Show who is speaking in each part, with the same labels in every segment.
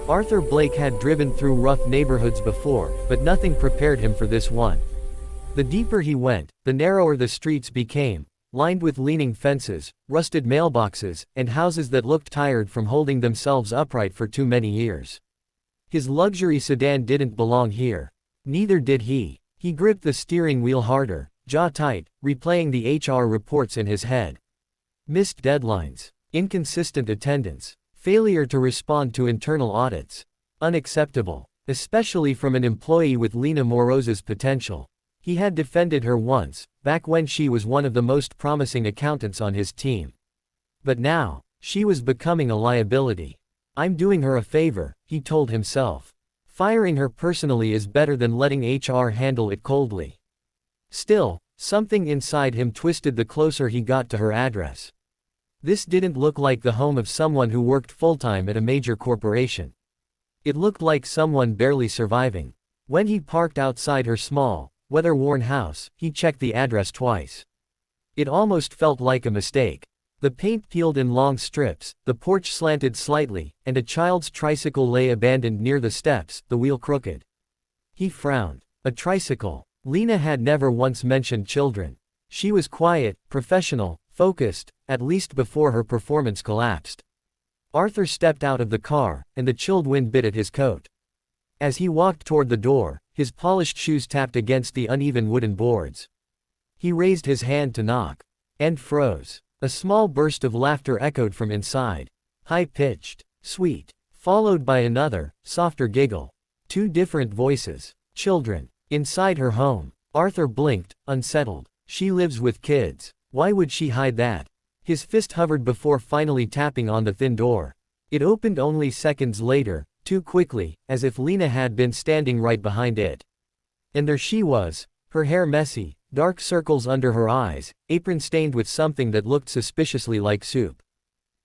Speaker 1: Arthur Blake had driven through rough neighborhoods before, but nothing prepared him for this one. The deeper he went, the narrower the streets became, lined with leaning fences, rusted mailboxes, and houses that looked tired from holding themselves upright for too many years. His luxury sedan didn't belong here. Neither did he. He gripped the steering wheel harder, jaw tight, replaying the HR reports in his head. Missed deadlines, inconsistent attendance, failure to respond to internal audits. Unacceptable, especially from an employee with Lena Morose's potential. He had defended her once, back when she was one of the most promising accountants on his team. But now, she was becoming a liability. I'm doing her a favor, he told himself. Firing her personally is better than letting HR handle it coldly. Still, something inside him twisted the closer he got to her address. This didn't look like the home of someone who worked full-time at a major corporation. It looked like someone barely surviving. When he parked outside her small, weather-worn house, he checked the address twice. It almost felt like a mistake. The paint peeled in long strips, the porch slanted slightly, and a child's tricycle lay abandoned near the steps, the wheel crooked. He frowned. A tricycle. Lena had never once mentioned children. She was quiet, professional, focused, at least before her performance collapsed. Arthur stepped out of the car, and the chilled wind bit at his coat. As he walked toward the door, his polished shoes tapped against the uneven wooden boards. He raised his hand to knock. And froze. A small burst of laughter echoed from inside. High-pitched, sweet, followed by another, softer giggle. Two different voices. Children. Inside her home. Arthur blinked, unsettled. She lives with kids. Why would she hide that? His fist hovered before finally tapping on the thin door. It opened only seconds later, too quickly, as if Lena had been standing right behind it. And there she was, her hair messy, dark circles under her eyes, apron stained with something that looked suspiciously like soup.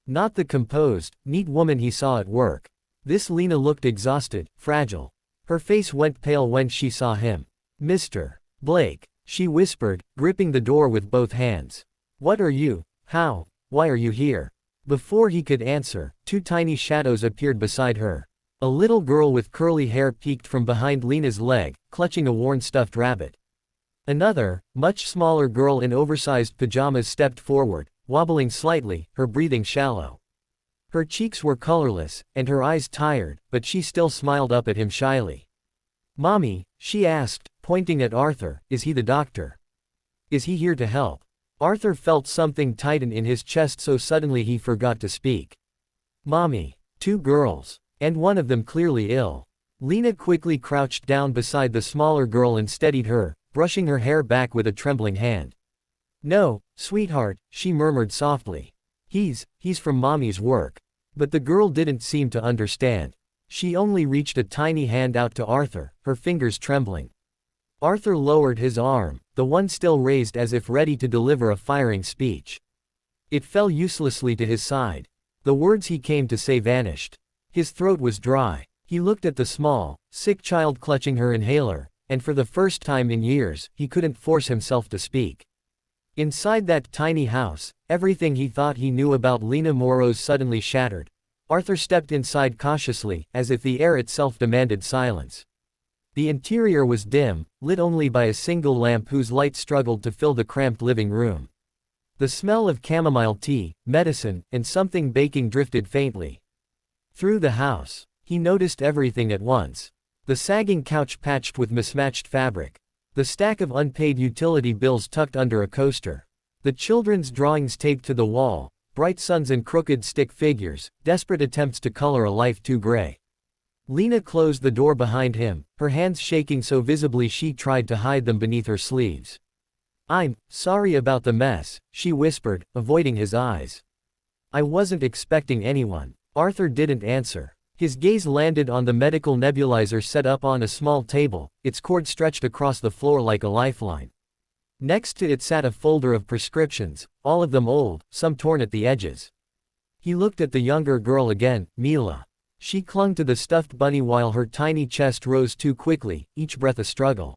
Speaker 1: Not the composed, neat woman he saw at work. This Lena looked exhausted, fragile. Her face went pale when she saw him. "Mr. Blake," she whispered, gripping the door with both hands. "What are you? How? Why are you here?" Before he could answer, two tiny shadows appeared beside her. A little girl with curly hair peeked from behind Lena's leg, clutching a worn stuffed rabbit. Another, much smaller girl in oversized pajamas stepped forward, wobbling slightly, her breathing shallow. Her cheeks were colorless, and her eyes tired, but she still smiled up at him shyly. "Mommy," she asked, pointing at Arthur, "is he the doctor? Is he here to help?" Arthur felt something tighten in his chest so suddenly he forgot to speak. "Mommy." Two girls. And one of them clearly ill. Lena quickly crouched down beside the smaller girl and steadied her, brushing her hair back with a trembling hand. "No, sweetheart," she murmured softly. He's from Mommy's work." But the girl didn't seem to understand. She only reached a tiny hand out to Arthur, her fingers trembling. Arthur lowered his arm, the one still raised as if ready to deliver a firing speech. It fell uselessly to his side. The words he came to say vanished. His throat was dry. He looked at the small, sick child clutching her inhaler, and for the first time in years, he couldn't force himself to speak. Inside that tiny house, everything he thought he knew about Lena Morose suddenly shattered. Arthur stepped inside cautiously, as if the air itself demanded silence. The interior was dim, lit only by a single lamp whose light struggled to fill the cramped living room. The smell of chamomile tea, medicine, and something baking drifted faintly through the house. He noticed everything at once. The sagging couch patched with mismatched fabric. The stack of unpaid utility bills tucked under a coaster. The children's drawings taped to the wall, bright suns and crooked stick figures, desperate attempts to color a life too gray. Lena closed the door behind him, her hands shaking so visibly she tried to hide them beneath her sleeves. "I'm sorry about the mess," she whispered, avoiding his eyes. "I wasn't expecting anyone." Arthur didn't answer. His gaze landed on the medical nebulizer set up on a small table, its cord stretched across the floor like a lifeline. Next to it sat a folder of prescriptions, all of them old, some torn at the edges. He looked at the younger girl again, Mila. She clung to the stuffed bunny while her tiny chest rose too quickly, each breath a struggle.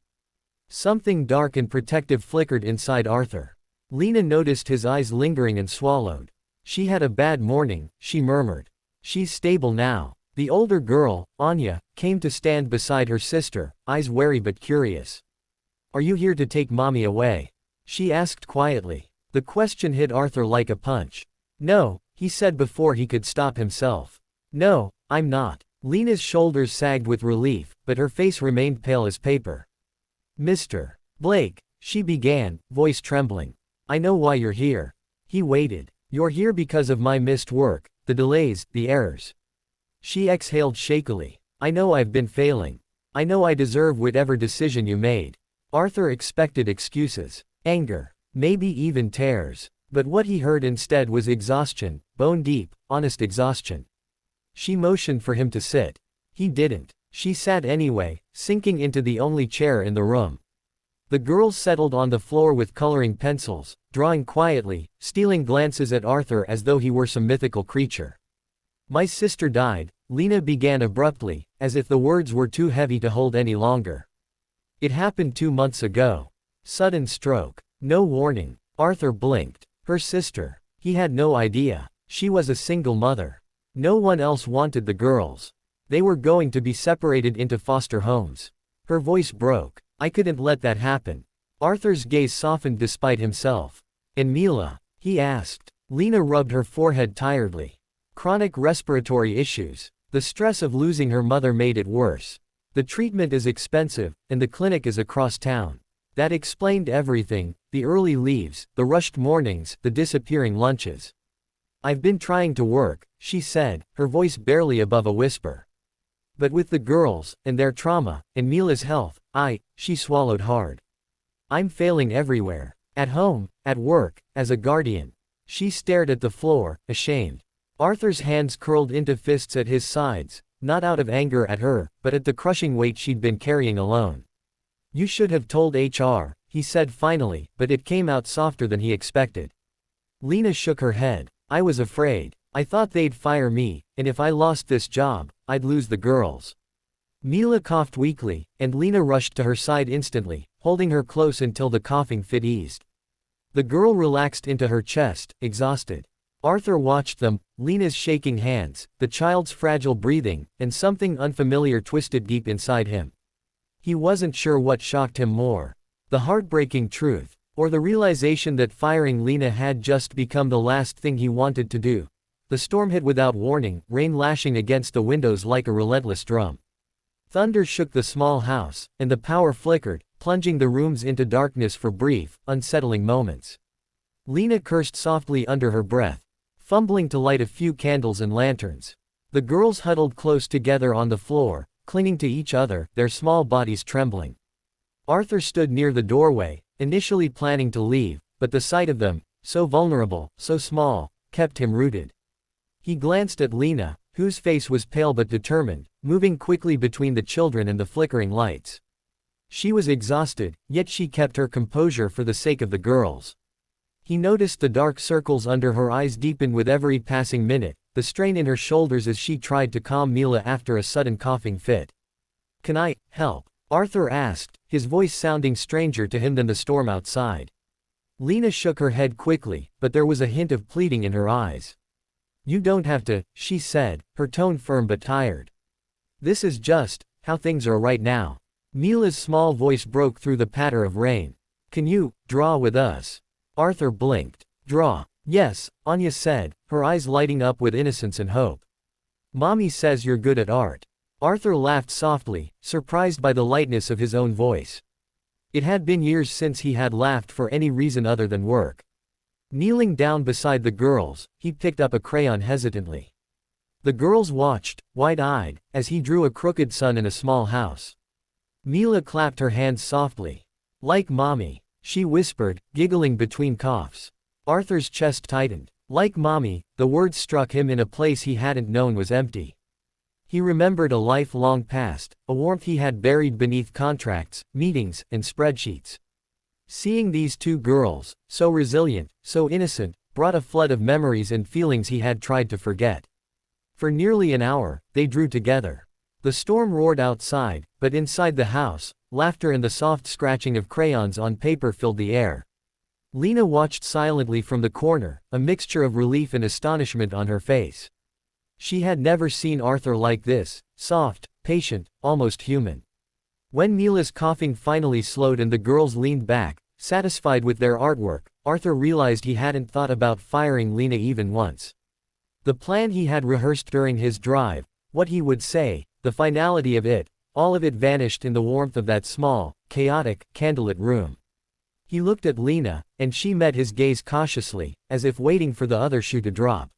Speaker 1: Something dark and protective flickered inside Arthur. Lena noticed his eyes lingering and swallowed. "She had a bad morning," she murmured. "She's stable now." The older girl, Anya, came to stand beside her sister, eyes wary but curious. "Are you here to take mommy away?" she asked quietly. The question hit Arthur like a punch. "No," he said before he could stop himself. "No, I'm not." Lena's shoulders sagged with relief, but her face remained pale as paper. "Mr. Blake," she began, voice trembling. "I know why you're here." He waited. "You're here because of my missed work, the delays, the errors." She exhaled shakily. "I know I've been failing. I know I deserve whatever decision you made." Arthur expected excuses, anger, maybe even tears. But what he heard instead was exhaustion, bone-deep, honest exhaustion. She motioned for him to sit. He didn't. She sat anyway, sinking into the only chair in the room. The girls settled on the floor with coloring pencils, drawing quietly, stealing glances at Arthur as though he were some mythical creature. "My sister died," Lena began abruptly, as if the words were too heavy to hold any longer. "It happened 2 months ago. Sudden stroke. No warning." Arthur blinked. Her sister. He had no idea. She was a single mother. No one else wanted the girls. They were going to be separated into foster homes. Her voice broke. "I couldn't let that happen." Arthur's gaze softened despite himself. "And Mila?" he asked. Lena rubbed her forehead tiredly. "Chronic respiratory issues. The stress of losing her mother made it worse. The treatment is expensive, and the clinic is across town." That explained everything: the early leaves, the rushed mornings, the disappearing lunches. "I've been trying to work," she said, her voice barely above a whisper. "But with the girls, and their trauma, and Mila's health, she swallowed hard. "I'm failing everywhere. At home, at work, as a guardian." She stared at the floor, ashamed. Arthur's hands curled into fists at his sides, not out of anger at her, but at the crushing weight she'd been carrying alone. "You should have told HR, he said finally, but it came out softer than he expected. Lena shook her head. "I was afraid. I thought they'd fire me, and if I lost this job, I'd lose the girls." Mila coughed weakly, and Lena rushed to her side instantly, holding her close until the coughing fit eased. The girl relaxed into her chest, exhausted. Arthur watched them, Lena's shaking hands, the child's fragile breathing, and something unfamiliar twisted deep inside him. He wasn't sure what shocked him more: the heartbreaking truth, or the realization that firing Lena had just become the last thing he wanted to do. The storm hit without warning, rain lashing against the windows like a relentless drum. Thunder shook the small house, and the power flickered, plunging the rooms into darkness for brief, unsettling moments. Lena cursed softly under her breath, fumbling to light a few candles and lanterns. The girls huddled close together on the floor, clinging to each other, their small bodies trembling. Arthur stood near the doorway, initially planning to leave, but the sight of them, so vulnerable, so small, kept him rooted. He glanced at Lena, whose face was pale but determined, moving quickly between the children and the flickering lights. She was exhausted, yet she kept her composure for the sake of the girls. He noticed the dark circles under her eyes deepen with every passing minute, the strain in her shoulders as she tried to calm Mila after a sudden coughing fit. "Can I help?" Arthur asked, his voice sounding stranger to him than the storm outside. Lena shook her head quickly, but there was a hint of pleading in her eyes. "You don't have to," she said, her tone firm but tired. "This is just how things are right now." Mila's small voice broke through the patter of rain. "Can you draw with us?" Arthur blinked. "Draw? Yes," Anya said, her eyes lighting up with innocence and hope. "Mommy says you're good at art." Arthur laughed softly, surprised by the lightness of his own voice. It had been years since he had laughed for any reason other than work. Kneeling down beside the girls, he picked up a crayon hesitantly. The girls watched, wide-eyed, as he drew a crooked sun in a small house. Mila clapped her hands softly. "Like mommy," she whispered, giggling between coughs. Arthur's chest tightened. Like mommy, the words struck him in a place he hadn't known was empty. He remembered a life long past, a warmth he had buried beneath contracts, meetings, and spreadsheets. Seeing these two girls, so resilient, so innocent, brought a flood of memories and feelings he had tried to forget. For nearly an hour, they drew together. The storm roared outside, but inside the house, laughter and the soft scratching of crayons on paper filled the air. Lena watched silently from the corner, a mixture of relief and astonishment on her face. She had never seen Arthur like this, soft, patient, almost human. When Mila's coughing finally slowed and the girls leaned back, satisfied with their artwork, Arthur realized he hadn't thought about firing Lena even once. The plan he had rehearsed during his drive, what he would say, the finality of it, all of it vanished in the warmth of that small, chaotic, candlelit room. He looked at Lena, and she met his gaze cautiously, as if waiting for the other shoe to drop.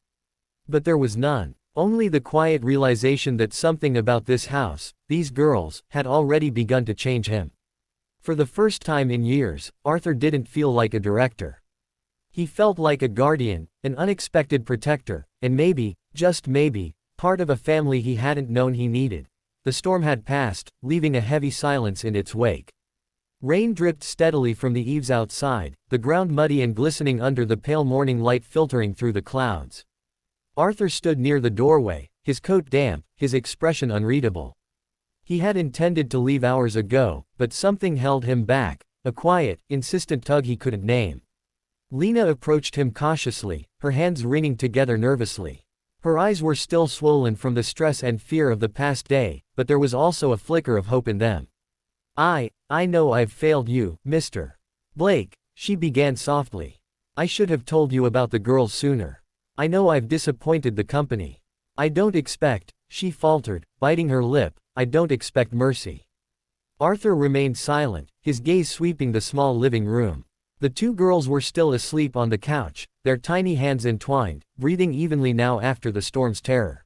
Speaker 1: But there was none. Only the quiet realization that something about this house, these girls, had already begun to change him. For the first time in years, Arthur didn't feel like a director. He felt like a guardian, an unexpected protector, and maybe, just maybe, part of a family he hadn't known he needed. The storm had passed, leaving a heavy silence in its wake. Rain dripped steadily from the eaves outside, the ground muddy and glistening under the pale morning light filtering through the clouds. Arthur stood near the doorway, his coat damp, his expression unreadable. He had intended to leave hours ago, but something held him back, a quiet, insistent tug he couldn't name. Lena approached him cautiously, her hands wringing together nervously. Her eyes were still swollen from the stress and fear of the past day, but there was also a flicker of hope in them. I know I've failed you, Mr. Blake, she began softly. I should have told you about the girls sooner. I know I've disappointed the company. I don't expect, she faltered, biting her lip, I don't expect mercy. Arthur remained silent, his gaze sweeping the small living room. The two girls were still asleep on the couch, their tiny hands entwined, breathing evenly now after the storm's terror.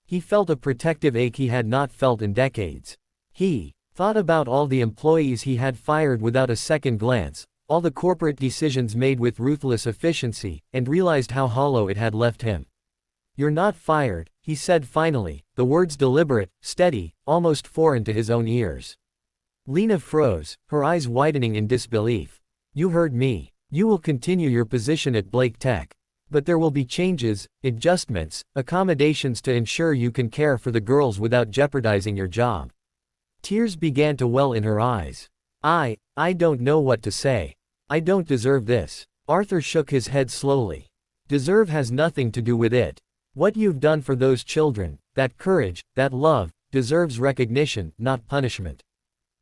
Speaker 1: He felt a protective ache he had not felt in decades. He thought about all the employees he had fired without a second glance, all the corporate decisions made with ruthless efficiency, and realized how hollow it had left him. You're not fired, he said finally, the words deliberate, steady, almost foreign to his own ears. Lena froze, her eyes widening in disbelief. You heard me. You will continue your position at Blake Tech. But there will be changes, adjustments, accommodations to ensure you can care for the girls without jeopardizing your job. Tears began to well in her eyes. I don't know what to say. I don't deserve this. Arthur shook his head slowly. Deserve has nothing to do with it. What you've done for those children, that courage, that love, deserves recognition, not punishment.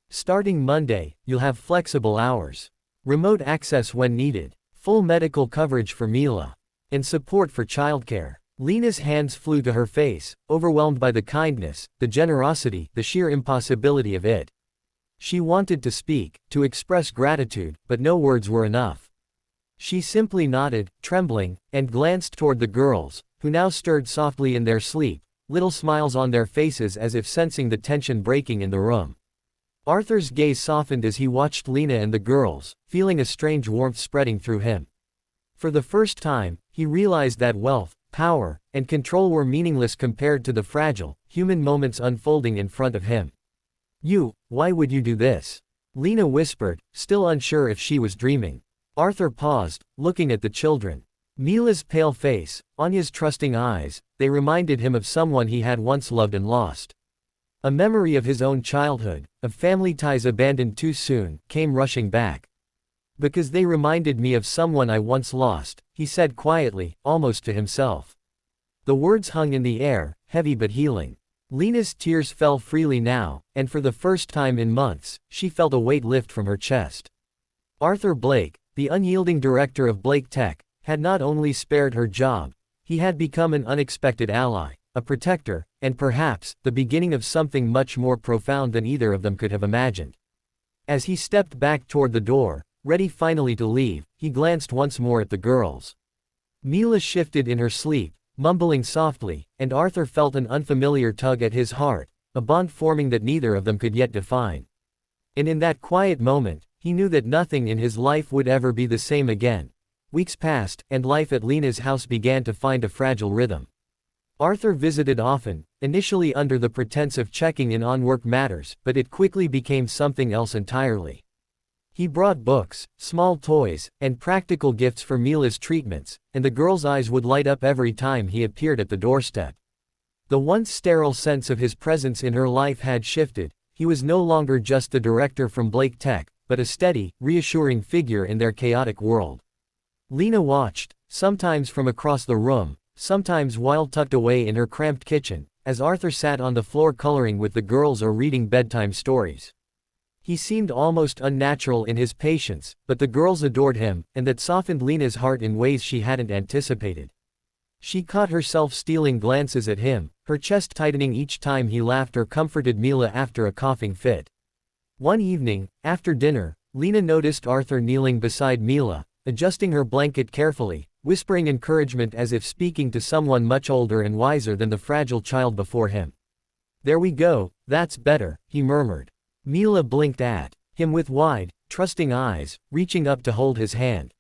Speaker 1: Starting Monday, you'll have flexible hours. Remote access when needed. Full medical coverage for Mila. And support for childcare. Lena's hands flew to her face, overwhelmed by the kindness, the generosity, the sheer impossibility of it. She wanted to speak, to express gratitude, but no words were enough. She simply nodded, trembling, and glanced toward the girls, who now stirred softly in their sleep, little smiles on their faces as if sensing the tension breaking in the room. Arthur's gaze softened as he watched Lena and the girls, feeling a strange warmth spreading through him. For the first time, he realized that wealth, power, and control were meaningless compared to the fragile, human moments unfolding in front of him. Why would you do this? Lena whispered, still unsure if she was dreaming. Arthur paused, looking at the children. Mila's pale face, Anya's trusting eyes, they reminded him of someone he had once loved and lost. A memory of his own childhood, of family ties abandoned too soon, came rushing back. Because they reminded me of someone I once lost, he said quietly, almost to himself. The words hung in the air, heavy but healing. Lena's tears fell freely now, and for the first time in months, she felt a weight lift from her chest. Arthur Blake, the unyielding director of Blake Tech, had not only spared her job, he had become an unexpected ally, a protector, and perhaps, the beginning of something much more profound than either of them could have imagined. As he stepped back toward the door, ready finally to leave, he glanced once more at the girls. Mila shifted in her sleep, mumbling softly, and Arthur felt an unfamiliar tug at his heart, a bond forming that neither of them could yet define. And in that quiet moment, he knew that nothing in his life would ever be the same again. Weeks passed, and life at Lena's house began to find a fragile rhythm. Arthur visited often, initially under the pretense of checking in on work matters, but it quickly became something else entirely. He brought books, small toys, and practical gifts for Mila's treatments, and the girl's eyes would light up every time he appeared at the doorstep. The once sterile sense of his presence in her life had shifted. He was no longer just the director from Blake Tech, but a steady, reassuring figure in their chaotic world. Lena watched, sometimes from across the room, sometimes while tucked away in her cramped kitchen, as Arthur sat on the floor coloring with the girls or reading bedtime stories. He seemed almost unnatural in his patience, but the girls adored him, and that softened Lena's heart in ways she hadn't anticipated. She caught herself stealing glances at him, her chest tightening each time he laughed or comforted Mila after a coughing fit. One evening, after dinner, Lena noticed Arthur kneeling beside Mila, adjusting her blanket carefully, whispering encouragement as if speaking to someone much older and wiser than the fragile child before him. "There we go, that's better," he murmured. Mila blinked at him with wide, trusting eyes, reaching up to hold his hand.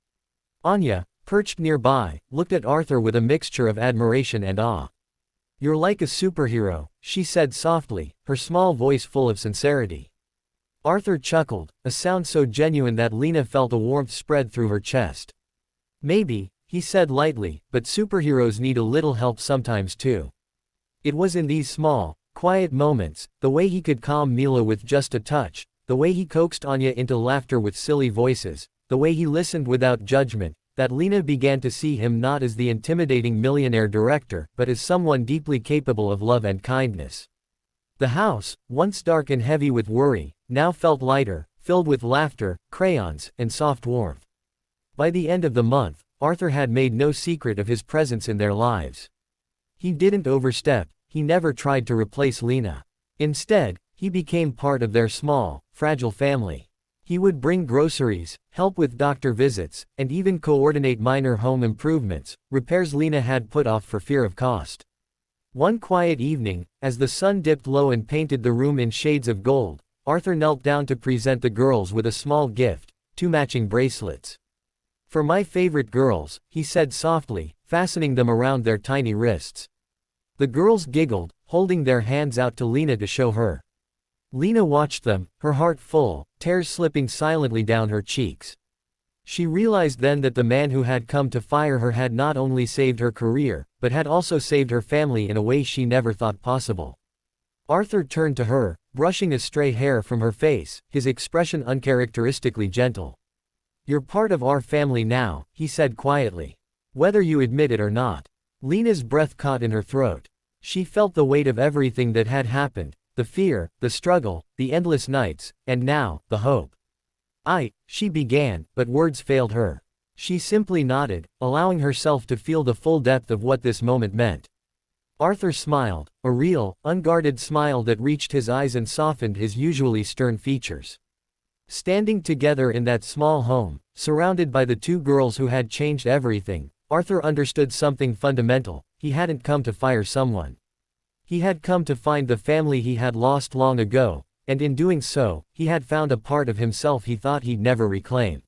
Speaker 1: Anya, perched nearby, looked at Arthur with a mixture of admiration and awe. "You're like a superhero," she said softly, her small voice full of sincerity. Arthur chuckled, a sound so genuine that Lena felt a warmth spread through her chest. "Maybe," he said lightly, "but superheroes need a little help sometimes too." It was in these small, quiet moments, the way he could calm Mila with just a touch, the way he coaxed Anya into laughter with silly voices, the way he listened without judgment, that Lena began to see him not as the intimidating millionaire director, but as someone deeply capable of love and kindness. The house, once dark and heavy with worry, now felt lighter, filled with laughter, crayons, and soft warmth. By the end of the month, Arthur had made no secret of his presence in their lives. He didn't overstep, he never tried to replace Lena. Instead, he became part of their small, fragile family. He would bring groceries, help with doctor visits, and even coordinate minor home improvements, repairs Lena had put off for fear of cost. One quiet evening, as the sun dipped low and painted the room in shades of gold, Arthur knelt down to present the girls with a small gift, 2 matching bracelets. "For my favorite girls," he said softly, fastening them around their tiny wrists. The girls giggled, holding their hands out to Lena to show her. Lena watched them, her heart full, tears slipping silently down her cheeks. She realized then that the man who had come to fire her had not only saved her career, but had also saved her family in a way she never thought possible. Arthur turned to her, brushing a stray hair from her face, his expression uncharacteristically gentle. "You're part of our family now," he said quietly. "Whether you admit it or not." Lena's breath caught in her throat. She felt the weight of everything that had happened, the fear, the struggle, the endless nights, and now, the hope. She began, but words failed her. She simply nodded, allowing herself to feel the full depth of what this moment meant. Arthur smiled, a real, unguarded smile that reached his eyes and softened his usually stern features. Standing together in that small home, surrounded by the 2 girls who had changed everything, Arthur understood something fundamental: he hadn't come to fire someone. He had come to find the family he had lost long ago, and in doing so, he had found a part of himself he thought he'd never reclaim.